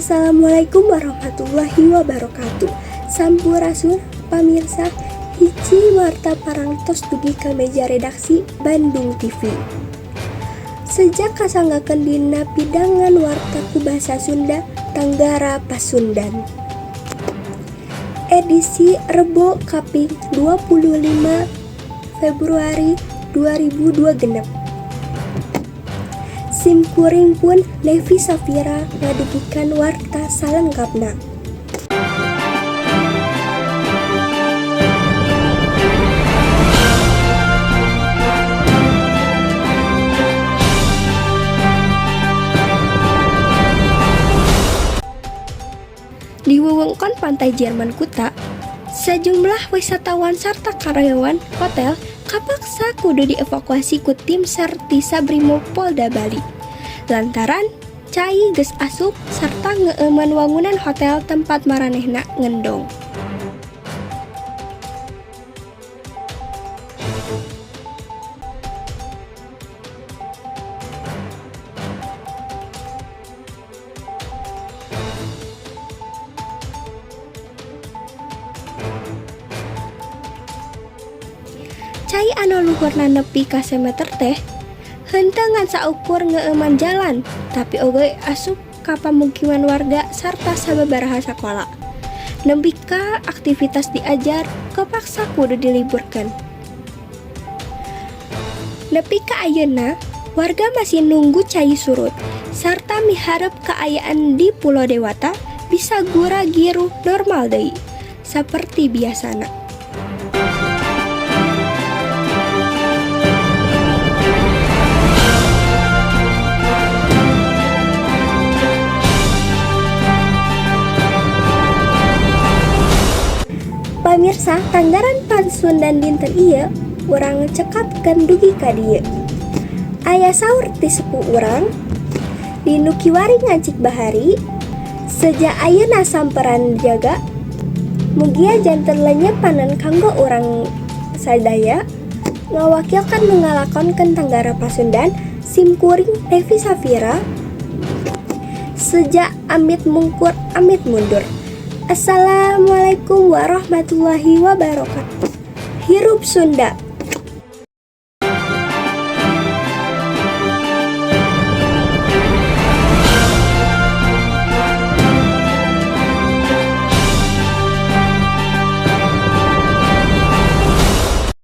Assalamualaikum warahmatullahi wabarakatuh. Sampurasun pamirsa, hiji warta parangtos dugi ka meja redaksi Bandung TV. Sejak kasanggakeun dina pidangan warta ku basa Sunda Tanggara Pasundan. Edisi Rebo kaping 25 Februari 2026. Simkuring pun Levi Safira ngadugikan warta salengkapna. Di wewengkon pantai Jerman Kuta, sejumlah wisatawan serta karyawan hotel kapaksa kudu dievakuasi ku tim Sertisa Brimob Polda Bali. Lantaran cai geus asup serta ngeueman wangunan hotel tempat maranehna ngendong. Cai anu luhurna nepi ka semeter teh henteu ngan saukur ngeueman jalan, tapi oge asup ka pamukiman warga sarta sababaraha sakola. Nepi ka aktivitas diajar kepaksa kudu diliburkan. Nepi ka ayeuna warga masih nunggu cai surut sarta miharep kaayaan di Pulau Dewata bisa gura giru normal deui saperti biasana. Pamirsa, Tanggaran Pasundan dinten ieu urang cekapkeun dugi ka dieu. Aya saur ti sepuh urang dinu kiwari ngancik bahari, sejak ayeuna samperan jaga mugia janten lenyepanan kanggo urang sadaya ngawakilkan ngalakonkeun Tanggara Pasundan simkuring Levi Safira sejak amit mungkur amit mundur. Assalamualaikum warahmatullahi wabarakatuh. Hirup Sunda.